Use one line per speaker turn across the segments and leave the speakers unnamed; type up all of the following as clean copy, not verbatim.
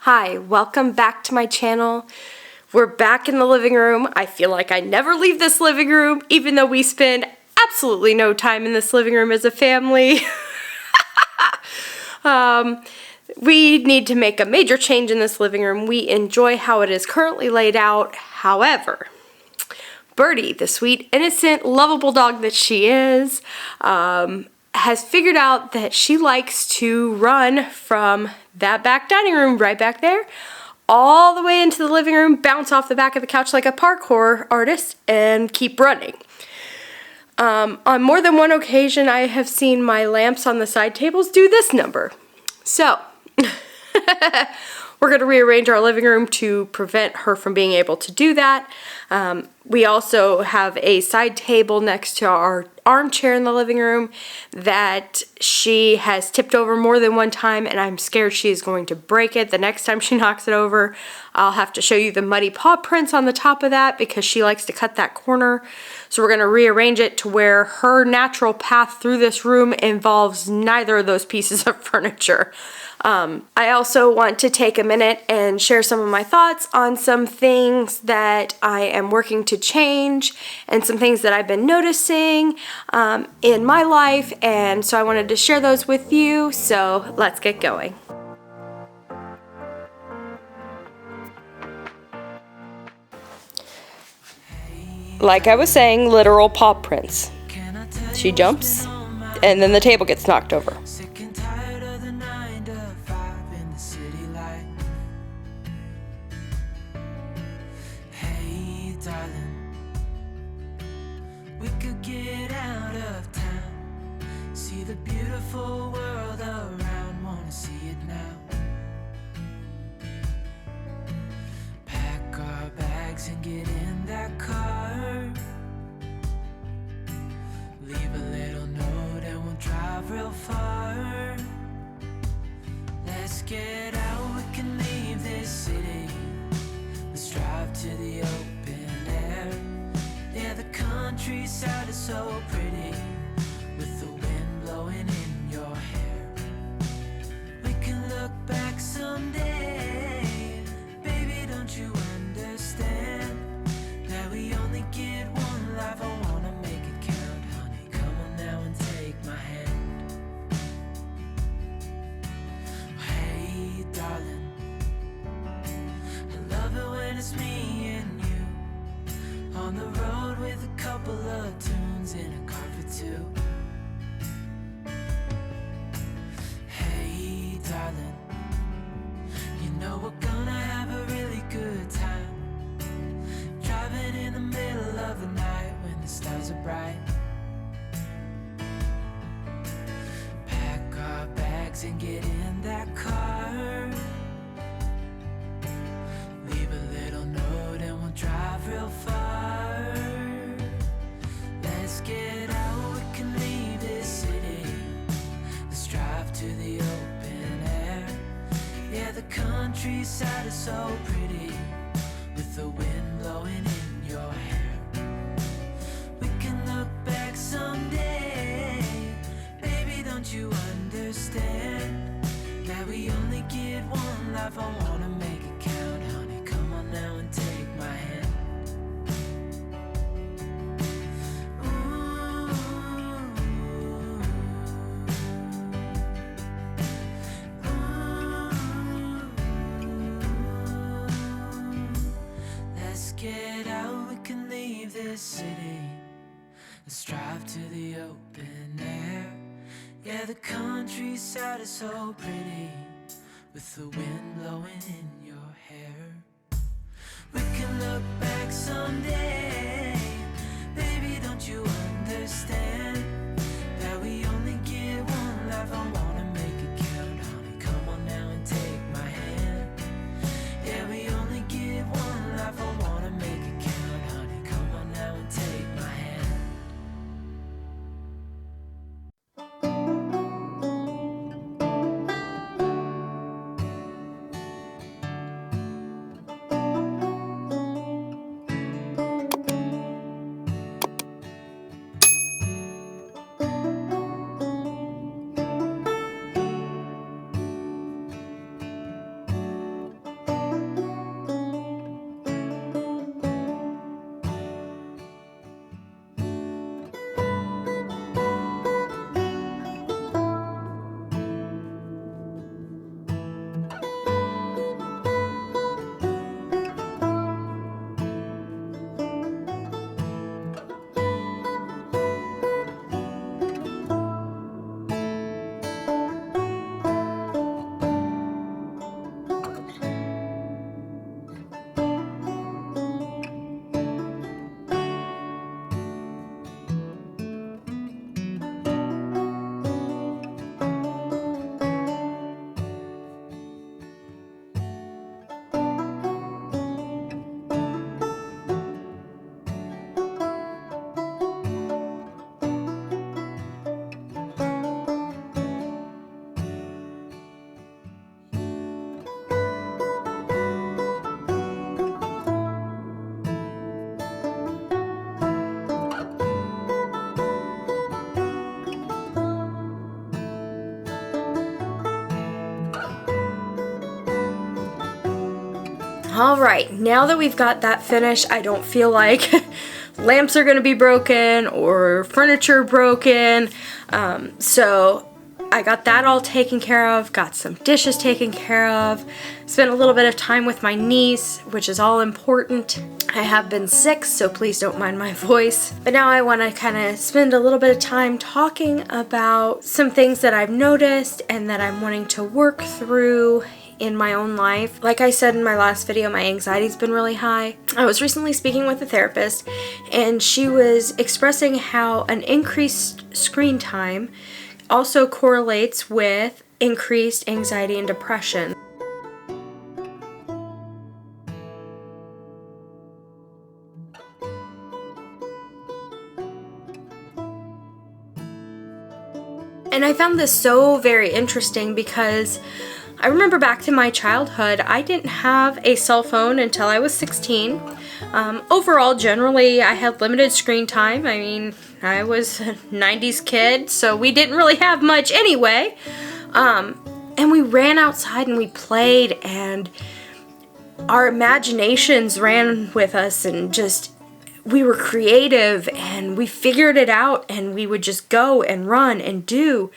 Hi, welcome back to my channel. We're back in the living room. I feel like I never leave this living room, even though we spend absolutely no time in this living room as a family. We need to make a major change in this living room. We enjoy how it is currently laid out. However, Birdie, the sweet, innocent, lovable dog that she is, has figured out that she likes to run from that back dining room right back there all the way into the living room, bounce off the back of the couch like a parkour artist, and keep running. On more than one occasion, I have seen my lamps on the side tables do this number. So, we're going to rearrange our living room to prevent her from being able to do that. We also have a side table next to our armchair in the living room that she has tipped over more than one time, and I'm scared she is going to break it the next time she knocks it over. I'll have to show you the muddy paw prints on the top of that because she likes to cut that corner. So we're going to rearrange it to where her natural path through this room involves neither of those pieces of furniture. I also want to take a minute and share some of my thoughts on some things that I am working to change and some things that I've been noticing in my life, and so I wanted to share those with you, so let's get going. Like I was saying, literal paw prints. She jumps, and then the table gets knocked over.
We could get out of town, see the beautiful world around, wanna see it now. Pack our bags and get in that car, leave a little note and we'll drive real far. Let's get out, we can leave this city, let's drive to the open air. Yeah, the countryside is so pretty, with the wind blowing in your hair. We can look back someday, baby, don't you understand, that we only get one life, I wanna make it count, honey, come on now and take my hand. Hey, darling, I love it when it's me and you, on the road with a couple of tunes in a car for two. Hey, darling, you know we're gonna have a really good time, driving in the middle of the night when the stars are bright. Pack our bags and get in that car, leave a little note and we'll drive real far. Let's get out, we can leave this city, let's drive to the open air. Yeah, the countryside is so pretty, with the wind blowing in your hair. We can look back someday, baby, don't you understand, that we only get one life, I wanna make it count, honey, come on now and take my hand. Let's get out, we can leave this city, let's drive to the open air. Yeah, the countryside is so pretty, with the wind blowing in your hair. We can look back someday, baby, don't you understand, that we only get one life, I wanna make it count, honey, come on now and take my hand. Yeah, we only get one life, I wanna make it count, honey, come on now and take my hand.
All right, now that we've got that finished, I don't feel like lamps are gonna be broken or furniture broken. So I got that all taken care of, got some dishes taken care of, spent a little bit of time with my niece, which is all important. I have been sick, so please don't mind my voice. But now I want to kind of spend a little bit of time talking about some things that I've noticed and that I'm wanting to work through in my own life. Like I said in my last video, my anxiety's been really high. I was recently speaking with a therapist, and she was expressing how an increased screen time also correlates with increased anxiety and depression. And I found this so very interesting because I remember back to my childhood, I didn't have a cell phone until I was 16. Overall, generally, I had limited screen time. I mean, I was a 90s kid, so we didn't really have much anyway. And we ran outside and we played, and our imaginations ran with us, and just we were creative and we figured it out, and we would just go and run and do.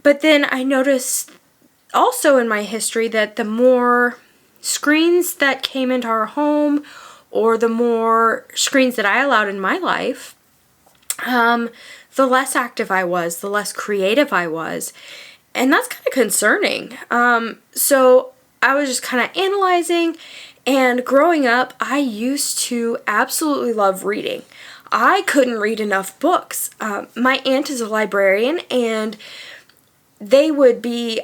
But then I noticed also in my history that the more screens that came into our home, or the more screens that I allowed in my life, the less active I was, the less creative I was. And that's kind of concerning. So I was just kind of analyzing, and growing up, I used to absolutely love reading. I couldn't read enough books. My aunt is a librarian, and they would be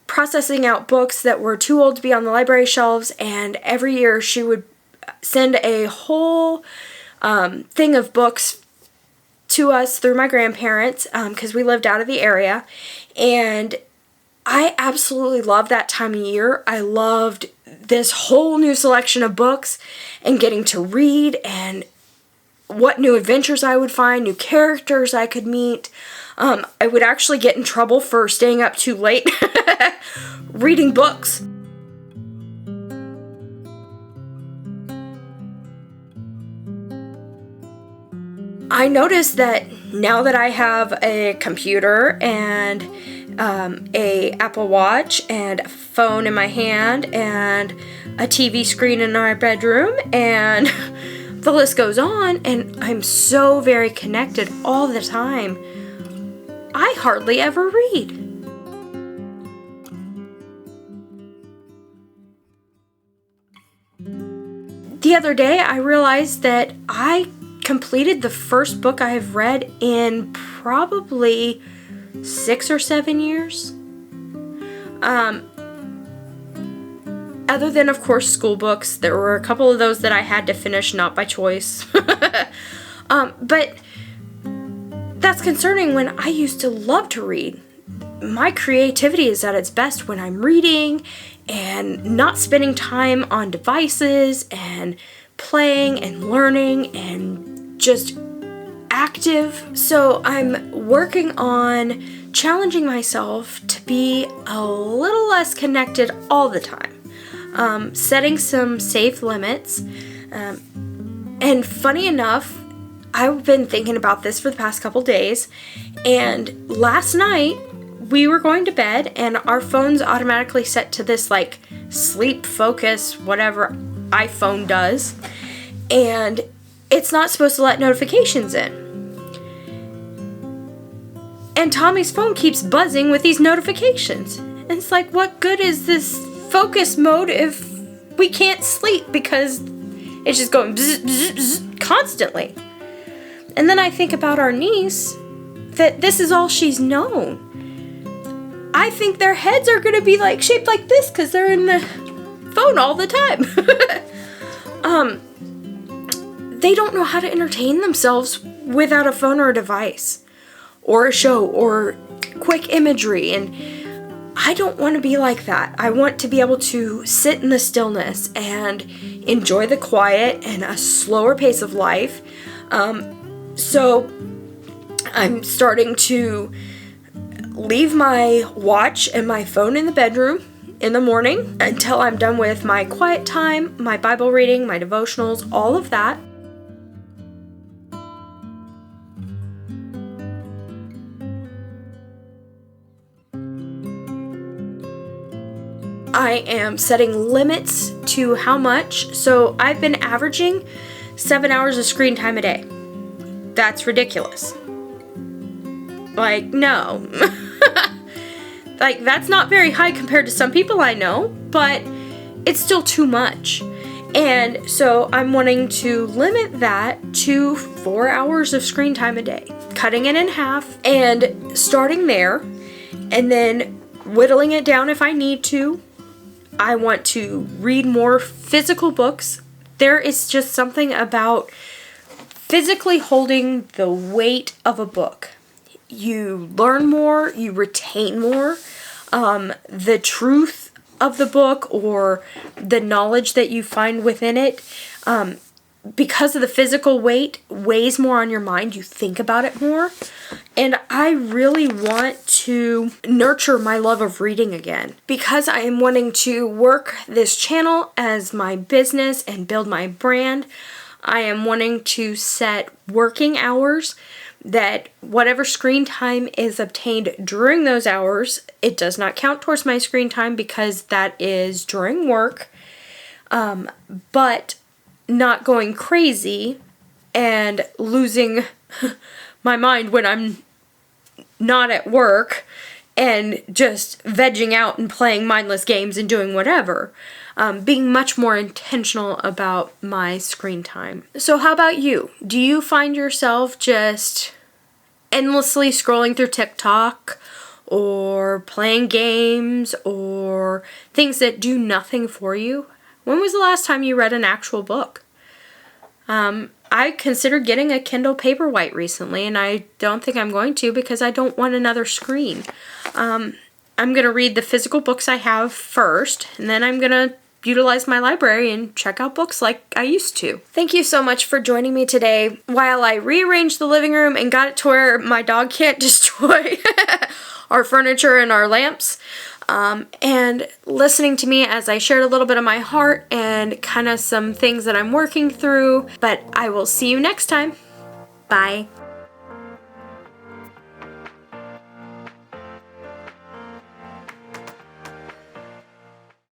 processing out books that were too old to be on the library shelves, and every year she would send a whole thing of books to us through my grandparents, because we lived out of the area. And I absolutely loved that time of year. I loved this whole new selection of books and getting to read, and what new adventures I would find, new characters I could meet. I would actually get in trouble for staying up too late reading books. I noticed that now that I have a computer and a Apple Watch and a phone in my hand and a TV screen in our bedroom, and the list goes on, and I'm so very connected all the time, I hardly ever read. The other day I realized that I completed the first book I have read in probably 6 or 7 years. Other than, of course, school books. There were a couple of those that I had to finish, not by choice. But that's concerning when I used to love to read. My creativity is at its best when I'm reading and not spending time on devices and playing and learning and just active. So I'm working on challenging myself to be a little less connected all the time. Setting some safe limits. And funny enough, I've been thinking about this for the past couple days, and last night we were going to bed and our phones automatically set to this like sleep focus, whatever iPhone does, and it's not supposed to let notifications in. And Tommy's phone keeps buzzing with these notifications. And it's like, what good is this focus mode if we can't sleep because it's just going bzz, bzz, bzz constantly? And then I think about our niece, that this is all she's known. I think their heads are going to be like shaped like this because they're in the phone all the time. They don't know how to entertain themselves without a phone or a device or a show or quick imagery, and I don't want to be like that. I want to be able to sit in the stillness and enjoy the quiet and a slower pace of life. So I'm starting to leave my watch and my phone in the bedroom in the morning until I'm done with my quiet time, my Bible reading, my devotionals, all of that. I am setting limits to how much. So I've been averaging 7 hours of screen time a day. That's ridiculous. Like, no. Like, that's not very high compared to some people I know, but it's still too much. And so I'm wanting to limit that to 4 hours of screen time a day, cutting it in half and starting there, and then whittling it down if I need to. I want to read more physical books. There is just something about physically holding the weight of a book. You learn more, you retain more. The truth of the book or the knowledge that you find within it, because of the physical weight, weighs more on your mind. You think about it more. And I really want to nurture my love of reading again. Because I am wanting to work this channel as my business and build my brand, I am wanting to set working hours that whatever screen time is obtained during those hours, it does not count towards my screen time because that is during work, but not going crazy and losing my mind when I'm not at work and just vegging out and playing mindless games and doing whatever. Being much more intentional about my screen time. So how about you? Do you find yourself just endlessly scrolling through TikTok or playing games or things that do nothing for you? When was the last time you read an actual book? I considered getting a Kindle Paperwhite recently, and I don't think I'm going to because I don't want another screen. I'm going to read the physical books I have first, and then I'm going to utilize my library and check out books like I used to. Thank you so much for joining me today while I rearranged the living room and got it to where my dog can't destroy our furniture and our lamps. And listening to me as I shared a little bit of my heart and kind of some things that I'm working through. But I will see you next time. Bye.